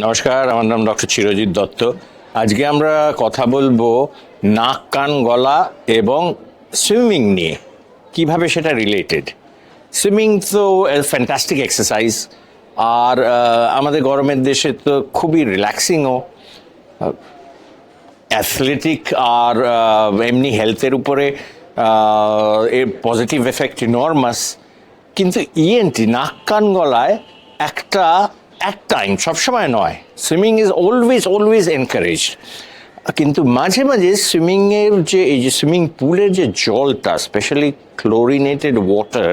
নমস্কার, আমার নাম ডক্টর চিরজিৎ দত্ত। আজকে আমরা কথা বলবো নাক, কান, গলা এবং সুইমিং নিয়ে, কিভাবে সেটা রিলেটেড। সুইমিং তো ফ্যান্টাস্টিক এক্সারসাইজ, আর আমাদের গরমের দেশে তো খুবই রিল্যাক্সিংও, অ্যাথলেটিক, আর এমনি হেলথের উপরে এর পজিটিভ এফেক্ট ইনর্মাস। কিন্তু ইএনটি, নাক, কান, গলায় একটা এক টাইম, সবসময় নয়। Swimming is always always encouraged, কিন্তু মাঝে মাঝে সুইমিংয়ের যে এই যে সুইমিং পুলের যে জলটা, স্পেশালি ক্লোরিনেটেড ওয়াটার,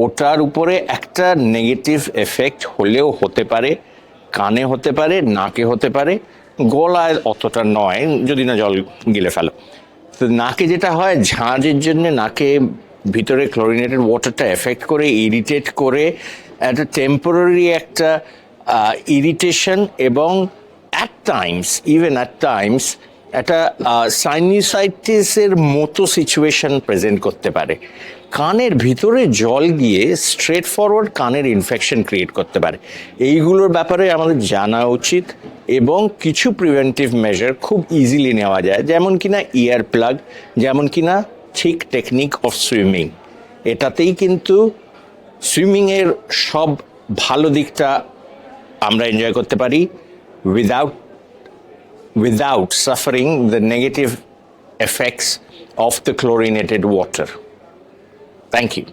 ওটার উপরে একটা নেগেটিভ এফেক্ট হলেও হতে পারে। কানে হতে পারে, নাকে হতে পারে, গলায় অতটা নয় যদি না জল গিলে ফেলো। তো নাকে যেটা হয়, ঝাঁঝের জন্য নাকে ভিতরে ক্লোরিনেটেড ওয়াটারটা এফেক্ট করে, ইরিটেট করে, একটা টেম্পোরারি একটা ইরিটেশন, এবং অ্যাট টাইমস একটা সাইনিসাইটিসের মতো সিচুয়েশন প্রেজেন্ট করতে পারে। কানের ভিতরে জল গিয়ে স্ট্রেট ফরওয়ার্ড কানের ইনফেকশন ক্রিয়েট করতে পারে। এইগুলোর ব্যাপারে আমাদের জানা উচিত, এবং কিছু প্রিভেন্টিভ মেজার খুব ইজিলি নেওয়া যায়, যেমন কিনা ইয়ার প্লাগ, যেমন কিনা ঠিক টেকনিক অফ সুইমিং। এটাতেই কিন্তু সুইমিংয়ের সব ভালো দিকটা আমরা এনজয় করতে পারি, without suffering the negative effects of the chlorinated water. Thank you.